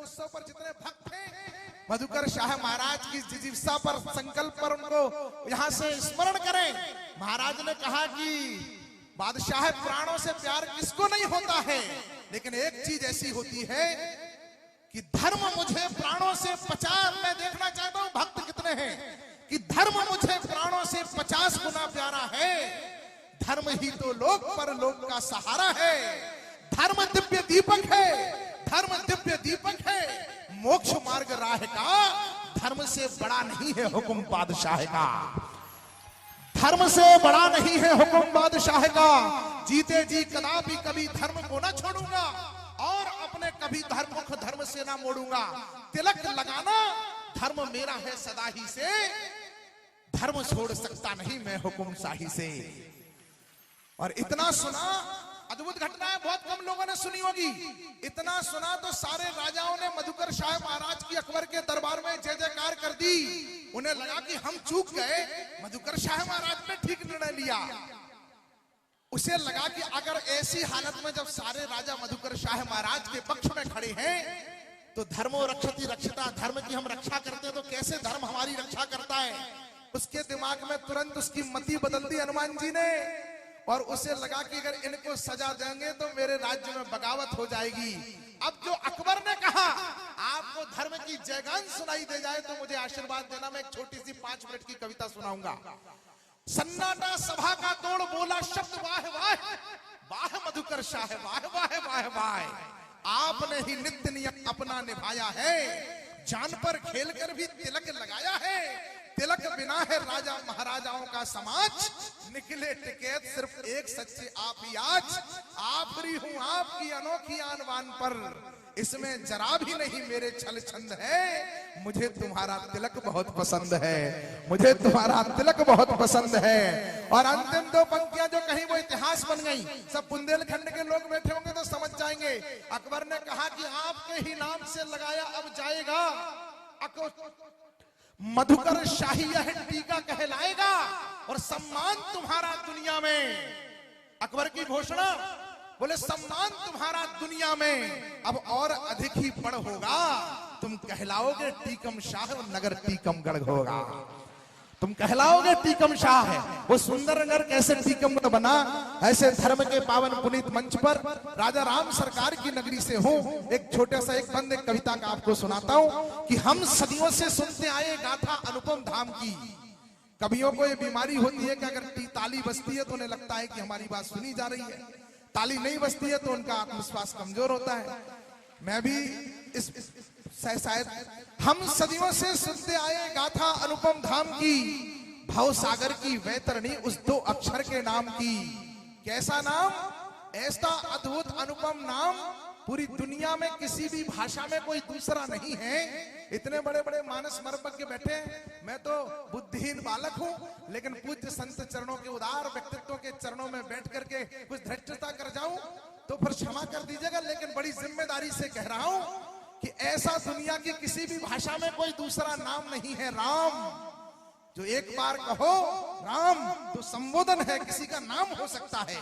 उत्सव पर जितने भक्त थे, मधुकर शाह महाराज की जिजीविषा पर, संकल्प पर उनको यहाँ से स्मरण करें। महाराज ने कहा कि बादशाह, प्राणों से प्यार किसको नहीं होता है, लेकिन एक चीज ऐसी होती है कि धर्म मुझे प्राणों से 50, मैं देखना चाहता हूं भक्त कितने हैं, कि धर्म मुझे प्राणों से 50 गुना प्यारा है। धर्म ही तो लोक पर लोक का सहारा है। धर्म दिव्य दीपक है, धर्म दिव्य दीपक है, मोक्ष मार्ग राह का धर्म से बड़ा नहीं है हुक्म बादशाह का। धर्म से बड़ा नहीं है हुक्म बादशाह का। जीते जी कदापि कभी धर्म को ना छोड़ूंगा और अपने कभी धर्ममुख धर्म से ना मोड़ूंगा। तिलक लगाना धर्म मेरा है सदा ही से, धर्म छोड़ सकता नहीं मैं हुक्म शाही से। और इतना सुना, अद्भुत घटना है, बहुत कम लोगों ने सुनी होगी। इतना सुना तो सारे राजाओं ने मधुकर शाह महाराज की अकबर के दरबार में जय जयकार कर दी। उन्हें लगा कि हम चूक गए, मधुकर शाह महाराज ने ठीक निर्णय लिया। उसे लगा कि अगर ऐसी हालत में जब सारे राजा मधुकर शाह महाराज के पक्ष में खड़े हैं, तो धर्मो रक्षति रक्षता, धर्म की हम रक्षा करते हैं तो कैसे धर्म हमारी रक्षा करता है। उसके दिमाग में तुरंत उसकी मति बदल दी हनुमान जी ने, और उसे लगा कि अगर इनको सजा देंगे तो मेरे राज्य में बगावत हो जाएगी। अब जो अकबर ने कहा आपको धर्म की जयगान सुनाई दे जाए तो मुझे आशीर्वाद देना, मैं एक छोटी सी 5 मिनट की कविता सुनाऊंगा। सन्नाटा सभा का तोड़ बोला शब्द वाह वाह, वाह मधुकर शाह वाह वाह वाह वाह। आपने ही नित्य नियम अपना निभाया है, जान पर खेलकर भी तिलक लगाया है। तिलक बिना है राजा महाराजाओं का समाज, निकले टिकैत सिर्फ एक सच्चे आप ही आज। आफरी हूं आपकी अनोखी आनवान पर, इसमें जरा भी नहीं मेरे छल छंद है। मुझे तुम्हारा तिलक बहुत पसंद है, मुझे तुम्हारा तिलक बहुत पसंद है। और अंतिम 2 पंक्तियां जो कहीं वो इतिहास बन गई। सब बुंदेलखंड के लोग बैठे होंगे तो समझ जाएंगे। अकबर ने कहा कि आपके ही नाम से लगाया अब जाएगा, मधुकर शाही यह टीका कहलाएगा, और सम्मान तुम्हारा दुनिया में। अकबर की घोषणा, बोले सम्मान तुम्हारा दुनिया में अब और अधिक ही बड़ होगा। तुम कहलाओगे टीकम शाह, नगर टीकमगढ़ होगा। तुम कहलाओगे टीकम शाह है। वो सुंदर नगर कैसे टीकमगढ़ बना, ऐसे धर्म के पावन पुनीत मंच पर राजा राम सरकार की नगरी से हूं। एक छोटा सा एक बंद एक कविता का आपको सुनाता हूं कि हम सदियों से सुनते आए गाथा अनुपम धाम की। कवियों को ये बीमारी होती है कि अगर ताली बजती है तो उन्हें लगता है कि हमारी बात सुनी जा रही है, ताली नहीं बजती है तो उनका आत्मविश्वास कमजोर होता है। मैं भी इस शायद हम सदियों से सुनते आए गाथा अनुपम धाम की, भव सागर की वैतरणी उस 2 अक्षर के नाम की। कैसा नाम, ऐसा अद्भुत अनुपम नाम पूरी दुनिया में किसी भी भाषा में कोई दूसरा नहीं है। इतने बड़े बड़े मानस मर्मज्ञ बैठे हैं, मैं तो बुद्धिहीन बालक हूं, लेकिन पूज्य संत चरणों के उदार व्यक्तित्व के चरणों में बैठ करके कुछ धृष्टता कर जाऊं तो फिर क्षमा कर दीजिएगा, लेकिन बड़ी जिम्मेदारी से कह रहा हूं कि ऐसा दुनिया की किसी भी भाषा में कोई दूसरा नाम नहीं है राम। जो एक बार कहो राम तो संबोधन है, किसी का नाम हो सकता है।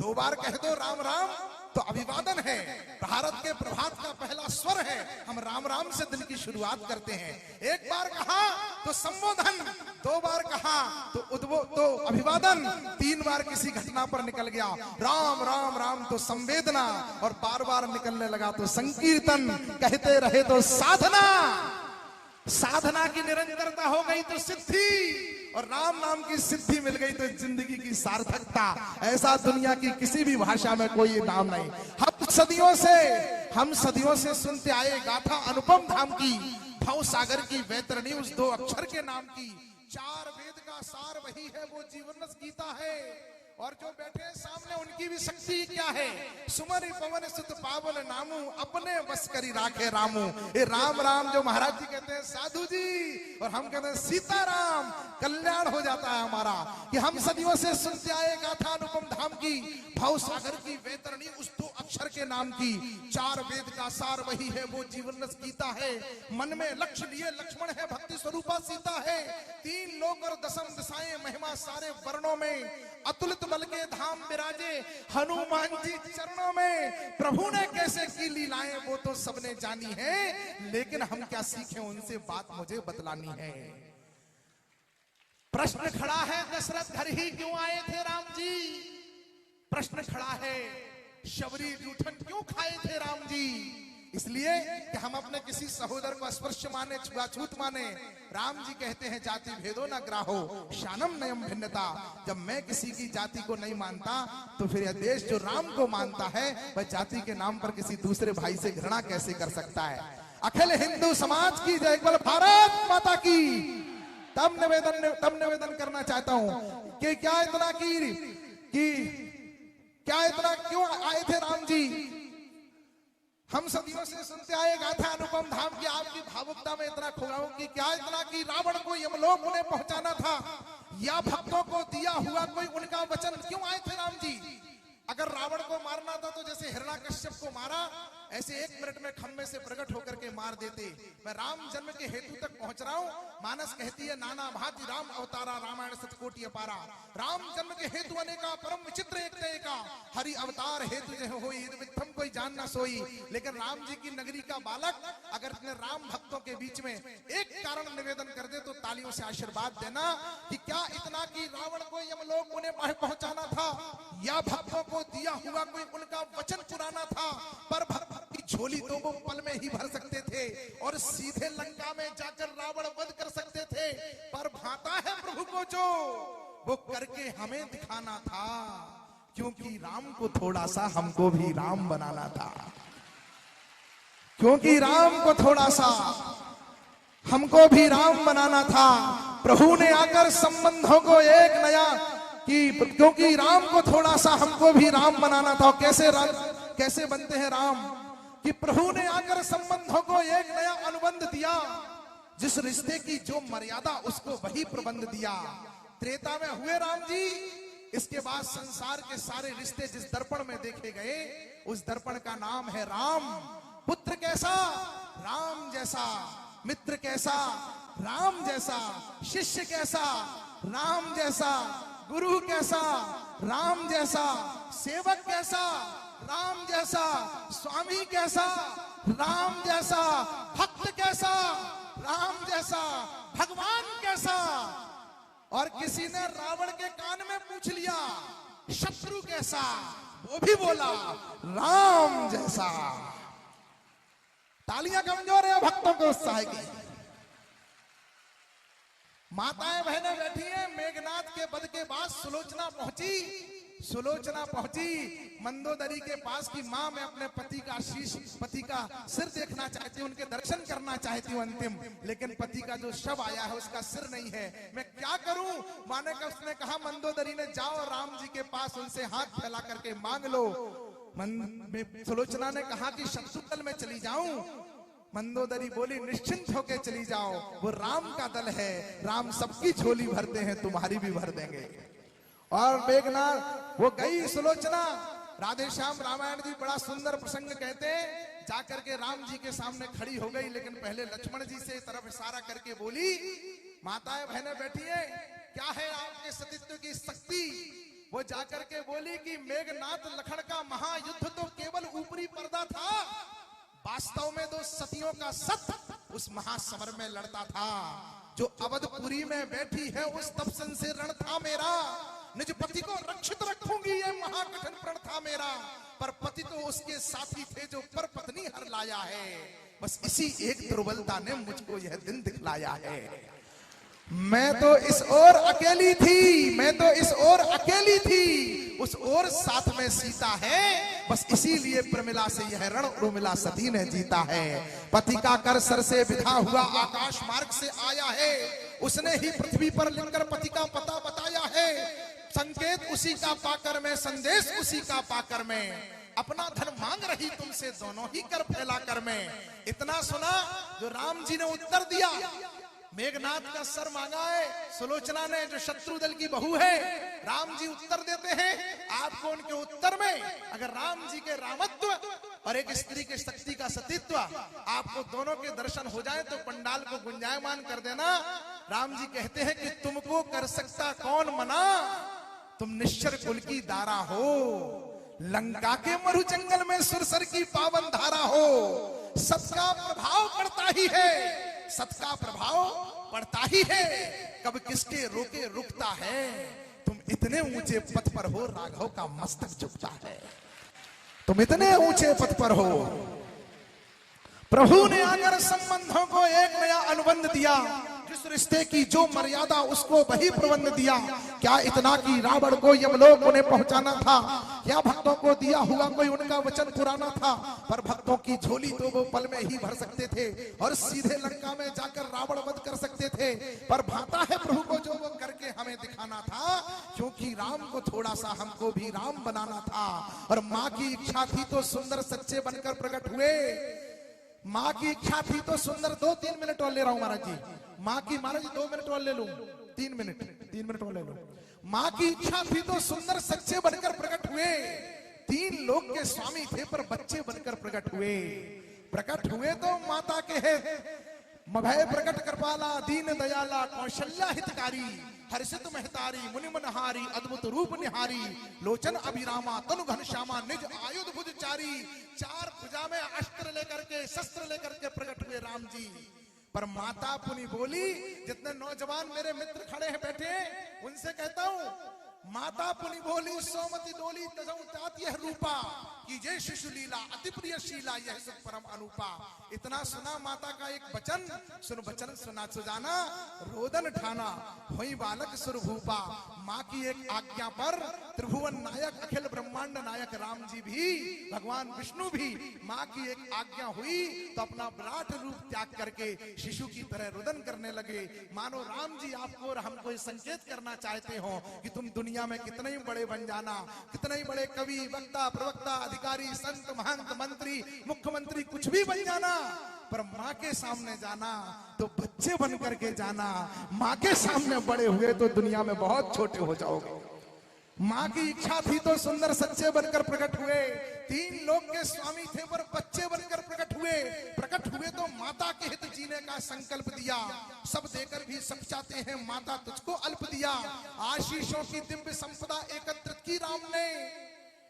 2 बार कह दो राम राम तो अभिवादन है। भारत के प्रभात का पहला स्वर है, हम राम राम से दिन की शुरुआत करते हैं। एक बार कहा तो संबोधन, 2 बार कहा तो अभिवादन, 3 बार किसी घटना पर निकल गया राम राम राम तो संवेदना, और बार बार निकलने लगा तो संकीर्तन, कहते रहे तो साधना, साधना की निरंतरता हो गई तो सिद्धि, और राम नाम की सिद्धि मिल गई तो जिंदगी की सार्थकता। ऐसा दुनिया की किसी भी भाषा में कोई नाम नहीं। हम सदियों से सुनते आए गाथा अनुपम धाम की, भव सागर की वैतरणी उस 2 अक्षर के नाम की। 4 वेद का सार वही है, वो जीवन गीता है। और जो बैठे सामने उनकी भी शक्ति क्या है, सुमरि पवन सुत पावन नामू, अपने बस करी राखे रामू। ये राम राम जो महाराज जी कहते हैं साधु जी, और हम कहते हैं सीताराम, कल्याण हो जाता है हमारा। कि हम सदियों से सुनते आए गाथा अनुपम धाम की, भव सागर की वैतरणी उस 2 अक्षर के नाम की। 4 वेद का सार वही है, वो जीवन रस गीता है। मन में लक्ष्य लिए लक्ष्मण है, भक्ति स्वरूपा सीता है। 3 लोक और 10 दिशाएं, महिमा सारे वर्णों में, अतुलित बल के धाम विराजे हनुमान जी चरणों में। प्रभु ने कैसे किया की लीलाएं वो तो सबने जानी है, लेकिन हम क्या सीखे उनसे, बात मुझे बतलानी है। प्रश्न खड़ा है, दशरथ घर ही क्यों आए थे राम जी? प्रश्न खड़ा है, शबरी जूठन क्यों खाए थे राम जी? इसलिए कि हम अपने किसी सहोदर को स्पर्श माने, छुआछूत माने। राम जी कहते हैं जाति भेदो न ग्राहो शानम नयम भिन्नता। जब मैं किसी की जाति को नहीं मानता तो फिर यह देश जो राम को मानता है वह जाति के नाम पर किसी दूसरे भाई से घृणा कैसे कर सकता है। अखिल हिंदू समाज की जय, बोल भारत माता की। तब निवेदन करना चाहता हूं कि क्या इतना क्यों आए थे राम जी? हम सदियों से सुनते आए गाथा अनुपम धाम की, आपकी भावुकता में इतना खो गया हूं कि क्या इतना कि रावण को यमलोक उन्हें पहुंचाना था, या भक्तों को दिया हुआ कोई उनका वचन? क्यों आए थे राम जी? अगर रावण को मारना था तो जैसे हिरण्याकश्यप को मारा, ऐसे 1 मिनट में खम्भे से प्रकट होकर के मार देते। मैं राम जन्म के हेतु तक पहुंच रहा हूं। मानस कहती है नाना भांति राम अवतारा, रामायण सतकोटि अपारा। राम जन्म के हेतु अनेका, परम विचित्र एक का हरि अवतार हेतु जो होई, विथम कोई जान ना सोई। लेकिन राम जी की नगरी का बालक अगर इतने राम भक्तों के बीच में एक कारण निवेदन कर दे तो तालियों से आशीर्वाद देना कि क्या इतना कि रावण को यमलोक उन्हें पहुंचाना था, या भक्तों को दिया हुआ कोई उनका वचन पुराना था। पर भक्त की झोली तो वो पल में ही भर सकते थे और सीधे लंका में जाकर रावण वध कर सकते थे। पर भाता है प्रभु को जो वो करके हमें दिखाना था, क्योंकि राम को थोड़ा सा हमको भी राम बनाना था। क्योंकि राम को थोड़ा सा हमको भी राम बनाना था। प्रभु ने आकर संबंधों को एक नया क्योंकि राम को थोड़ा सा हमको भी राम बनाना था। कैसे बनते हैं राम? कि प्रभु ने आकर संबंधों को एक नया अनुबंध दिया। जिस रिश्ते की जो मर्यादा उसको वही प्रबंध दिया। त्रेता में हुए राम जी, इसके बाद संसार के सारे रिश्ते जिस दर्पण में देखे गए उस दर्पण का नाम है राम। पुत्र कैसा? राम जैसा। मित्र कैसा? राम जैसा। शिष्य कैसा? राम जैसा। गुरु कैसा? राम जैसा। सेवक कैसा? राम जैसा। स्वामी कैसा? राम जैसा। भक्त कैसा? राम जैसा। भगवान कैसा? और किसी ने रावण के कान में पूछ लिया शत्रु कैसा? वो भी बोला राम जैसा। तालियां कमजोर है, भक्तों को उत्साह की। माताएं बहनें बैठी हैं। मेघनाथ के वध के बाद सुलोचना पहुंची मंदोदरी के पास की मां, मैं अपने पति का शीश, पति का सिर देखना चाहती हूँ, उनके दर्शन करना चाहती हूँ अंतिम। लेकिन पति का जो शव आया है उसका सिर नहीं है, मैं क्या करूं? माने का उसने कहा मंदोदरी ने, जाओ राम जी के पास उनसे हाथ फैला करके मांग लो। सुलोचना ने कहा कि शत्रुदल में चली जाऊं। मंदोदरी बोली निश्चिंत होके चली जाओ, वो राम का दल है, राम सबकी झोली भरते हैं, तुम्हारी भी भर देंगे। और मेघनाथ वो गई सुलोचना। राधे श्याम रामायण जी बड़ा सुंदर प्रसंग कहते हैं। जाकर के राम जी के सामने खड़ी हो गई, लेकिन पहले लक्ष्मण जी से तरफ इशारा करके बोली, माताएं बहनें बैठी है, क्या है आपके सतीत्व की शक्ति? वो जाकर के बोली कि मेघनाथ लखन का महायुद्ध तो केवल ऊपरी पर्दा था, वास्तव में 2 सतियों का सत्य उस महासमर में लड़ता था। जो अवधपुरी में बैठी है उस तपसन से रण था मेरा। निज पति को रक्षित रखूंगी ये महाकठिन प्रण था मेरा। पर पति तो उसके साथी थे जो पर पत्नी हर लाया है। बस इसी एक दुर्बलता ने मुझको यह दिन दिखलाया है। मैं तो इस ओर अकेली थी, उस ओर साथ में सीता है। बस इसीलिए प्रमिला से यह रण उर्मिला सती ने जीता है। पति का कर सर से विधा हुआ आकाश मार्ग से आया है। उसने ही पृथ्वी पर लिखकर पति का पता बताया है। संकेत उसी का पाकर में, संदेश उसी का पाकर में, अपना धन मांग रही तुमसे दोनों ही कर फैला कर में। इतना सुना जो राम जी ने उत्तर दिया। मेघनाथ का सर मांगा है सुलोचना ने, जो शत्रु दल की बहू है। राम जी उत्तर देते हैं। आपको उनके उत्तर में अगर राम जी के रामत्व और एक स्त्री के शक्ति का सतीत्व आपको दोनों के दर्शन हो जाए तो पंडाल को गुंजायमान कर देना। राम जी कहते हैं कि तुमको कर सकता कौन मना, तुम निश्चर कुल की दारा हो। लंका के मरु जंगल में सुरसर की पावन धारा हो। सत का प्रभाव पड़ता ही है, सत का प्रभाव पड़ता ही है। कब किसके रोके रुकता है। तुम इतने ऊंचे पद पर हो, राघव का मस्तक झुकता है। तुम इतने ऊंचे पद पर हो। प्रभु ने आकर संबंधों को एक नया अनुबंध दिया। जिस रिश्ते की जो मर्यादा उसको वही प्रबंध दिया। क्या इतना कि रावण को यमलोक उन्हें पहुंचाना था, या भक्तों को दिया हुआ कोई उनका वचन पुराना था। पर भक्तों की झोली तो वो पल में ही भर सकते थे और सीधे लंका में जाकर रावण वध कर सकते थे। पर भाता है प्रभु को जो वो करके हमें दिखाना था, क्योंकि राम को थोड़ा सा हमको भी राम बनाना था। और माँ की इच्छा थी तो सुंदर सच्चे बनकर प्रकट हुए। माँ की इच्छा थी तो सुंदर। 2-3 मिनट और ले रहा हूं महाराज जी। माँ की, महाराज जी 2 मिनट और ले लूं, 3 मिनट और ले लो। माँ की इच्छा थी तो सुंदर सच्चे बनकर प्रकट हुए। 3 लोक के स्वामी थे पर बच्चे बनकर प्रकट हुए। प्रकट हुए तो माता के है मभय प्रकट कृपाला, दीन दयाला, कौशल्या हितकारी, हर्षित महतारी, मुनि मनहारी, अद्भुत रूप निहारी, लोचन अभिरामा, तनु घनश्यामा, निज आयुध भुजचारी। 4 भुजा में अस्त्र लेकर के, शस्त्र लेकर के प्रकट हुए राम जी। पर माता पुनि बोली, जितने नौजवान मेरे मित्र खड़े हैं बैठे, उनसे कहता हूं, माता पुनि बोली, सोमति डोली तजौ तात यह रूपा, कीजे शिशु लीला अति प्रिय शीला, यह सुख परम अनुपा। इतना सुना माता का एक वचन, सुन वचन सुना सुजाना, रोदन ठाना होई बालक सुरभूपा। माँ की एक आज्ञा पर त्रिभुवन नायक, अखिल ब्रह्मांड नायक राम जी भी, भगवान विष्णु भी, माँ की एक आज्ञा हुई तो अपना विराट रूप त्याग करके शिशु की तरह रुदन करने लगे। मानो राम जी आपको और हमको ये संकेत करना चाहते हो कि तुम दुनिया में कितने ही बड़े बन जाना, कितने ही बड़े कवि, वक्ता, प्रवक्ता, अधिकारी, संत, महंत, मंत्री, मुख्यमंत्री, कुछ भी बन जाना, पर माँ के सामने जाना तो बच्चे बन करके जाना। माँ के सामने बड़े हुए तो दुनिया में बहुत छोटे हो जाओगे। माँ की इच्छा थी तो सुंदर सच्चे बनकर प्रकट हुए। 3 लोक के स्वामी थे पर बच्चे बनकर प्रकट हुए। प्रकट हुए तो माता के हित जीने का संकल्प दिया। सब देकर भी सब चाहते हैं, माता तुझको अल्प दिया। आशीषों की दिव्य संपदा एकत्रित की राम ने।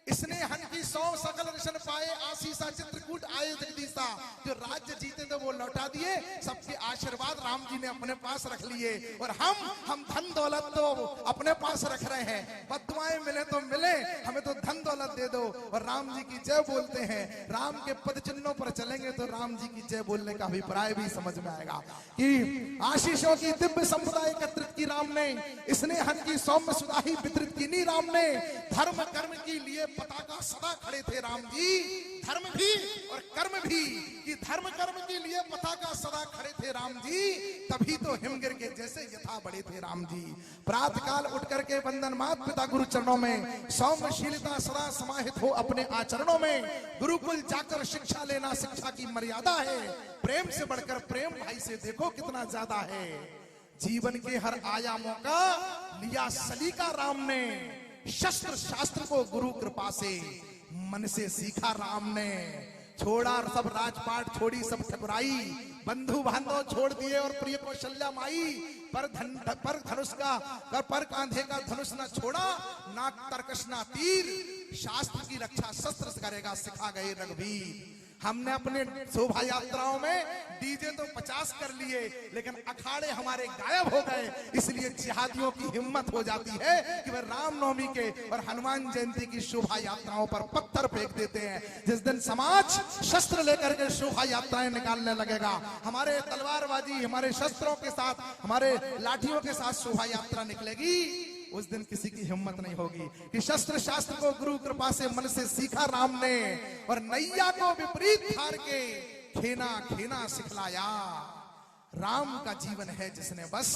इसने हन की 100 सकल रशन पाए, आशीषा चित्रकूट आए जगदीशा। जो राज्य जीते थे वो लौटा दिए, सबके आशीर्वाद राम जी ने अपने पास रख लिए। और हम धन दौलत तो अपने पास रख रहे हैं। बदुआएं मिले तो मिले, हमें तो धन दौलत दे दो। और राम जी की जय बोलते हैं। राम के पद चिन्हों पर चलेंगे तो राम जी की जय बोलने का अभिप्राय भी समझ में आएगा कि आशीषों की दिव्य संपदा एकत्रित की राम ने। इसने हन की सौम्य सुधा ही वितरित की नी राम ने। धर्म कर्म के लिए पताका सदा खड़े थे राम जी। धर्म भी और कर्म भी, कि धर्म कर्म के लिए पताका सदा खड़े थे राम जी। तभी तो हिमगिर के जैसे यथा बड़े थे राम जी। प्रातः काल उठ करके वंदन मात पिता गुरु चरणों में, सौम्यशीलता सदा समाहित हो अपने आचरणों में। गुरुकुल जाकर शिक्षा लेना शिक्षा की मर्यादा है। प्रेम से बढ़कर प्रेम भाई से देखो कितना ज्यादा है। जीवन के हर आयामों का लिया सलीका राम ने। शस्त्र शास्त्र को गुरु कृपा से मन से सीखा राम ने। छोड़ा सब राजपाट, छोड़ी सब ठकुराई, बंधु बांधव छोड़ दिए और प्रिय कौशल्या माई। पर धनुष का पर कांधे का धनुष न छोड़ा, ना तरकश ना तीर। शास्त्र की रक्षा शस्त्र से करेगा, सिखा गए रघुवीर। हमने अपने शोभा यात्राओं में डीजे तो 50 कर लिए, लेकिन अखाड़े हमारे गायब हो गए। इसलिए जिहादियों की हिम्मत हो जाती है कि वह रामनवमी के और हनुमान जयंती की शोभा यात्राओं पर पत्थर फेंक देते हैं। जिस दिन समाज शस्त्र लेकर के शोभा यात्राएं निकालने लगेगा, हमारे तलवारबाजी, हमारे शस्त्रों के साथ, हमारे लाठियों के साथ शोभा यात्रा निकलेगी, उस दिन किसी की हिम्मत नहीं होगी। कि शस्त्र शास्त्र को गुरु कृपा से मन से सीखा राम ने, और नैया को विपरीत हार के खेना खेना सिखलाया। राम का जीवन है जिसने बस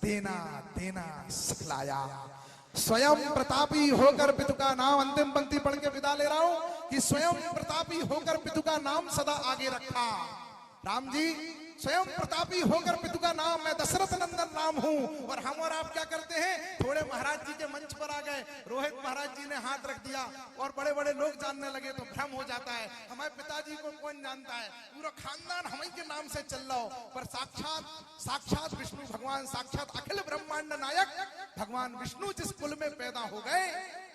देना देना सिखलाया। स्वयं प्रतापी होकर पितु का नाम, अंतिम पंक्ति पढ़ के विदा ले रहा हूं, कि स्वयं प्रतापी होकर पितु का नाम सदा आगे रखा। राम जी स्वयं प्रतापी होकर पितु का नाम, मैं दशरथ नंदन राम हूं। और हम और आप क्या करते हैं, थोड़े महाराज जी के मंच पर आ गए, रोहित महाराज जी ने हाथ रख दिया और बड़े बड़े लोग जानने लगे तो भ्रम हो जाता है। हमारे पिताजी को कौन जानता है, पूरा खानदान हम ही के नाम से चल रहा हो। पर साक्षात विष्णु भगवान, साक्षात अखिल ब्रह्मांड नायक भगवान विष्णु जिस कुल में पैदा हो गए,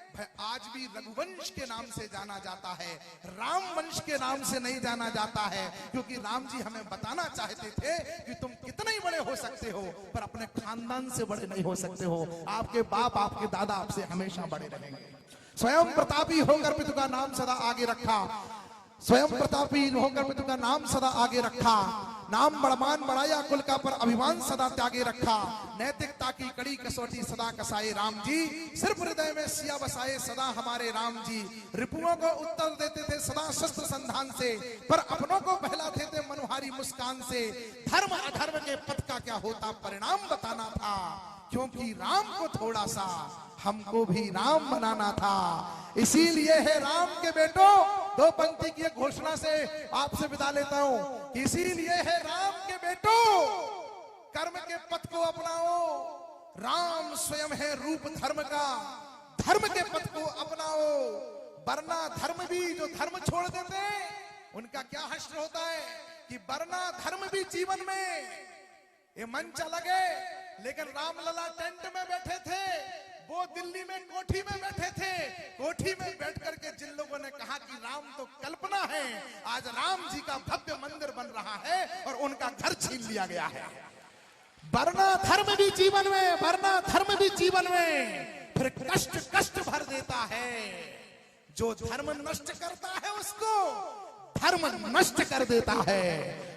भाई आज भी रघुवंश के नाम से जाना जाता है, राम वंश के नाम से नहीं जाना जाता है, क्योंकि राम जी हमें बताना चाहते थे कि तुम कितने ही बड़े हो सकते हो पर अपने खानदान से बड़े नहीं हो सकते हो। आपके बाप आपके दादा आपसे हमेशा बड़े रहेंगे। स्वयं प्रतापी होकर पितु का नाम सदा आगे रखा, स्वयं प्रतापी होकर पितु का नाम सदा आगे रखा, नाम बड़मान बढ़ाया कुल का पर अभिमान सदा त्यागे रखा, नैतिकता की कड़ी कसौटी सदा कसाए राम जी, सिर्फ हृदय में सिया बसाए सदा हमारे राम जी। रिपुओं को उत्तर देते थे सदा शस्त्र संधान से, पर अपनों को बहलाते थे मनोहारी मुस्कान से। धर्म अधर्म के पथ का क्या होता परिणाम बताना था, क्योंकि राम को थोड़ा सा हमको भी राम बनाना था। इसीलिए है राम के बेटों, दो पंक्ति की घोषणा से आपसे विदा लेता हूं। इसीलिए है राम के बेटों, कर्म के पथ को अपनाओ, राम स्वयं है रूप धर्म का, धर्म के पथ को अपनाओ, वरना धर्म भी जो धर्म छोड़ देते उनका क्या हश्र होता है कि वरना धर्म भी जीवन में ये मंच लगे, लेकिन रामलला टेंट में बैठे थे, वो दिल्ली में कोठी में बैठे थे। कोठी में बैठ करके जिन लोगों ने कहा कि राम तो कल्पना है, आज राम जी का भव्य मंदिर बन रहा है और उनका घर छीन लिया गया है। वरना धर्म भी जीवन में, वरना धर्म भी जीवन में फिर कष्ट कष्ट भर देता है। जो धर्म नष्ट करता है उसको धर्म नष्ट कर देता है,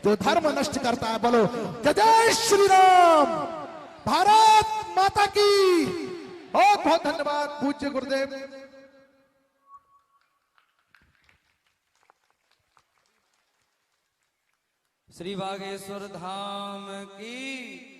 जो धर्म नष्ट करता है। बोलो जय जय श्री राम, भारत माता की। बहुत बहुत धन्यवाद पूज्य गुरुदेव। श्री बागेश्वर धाम की।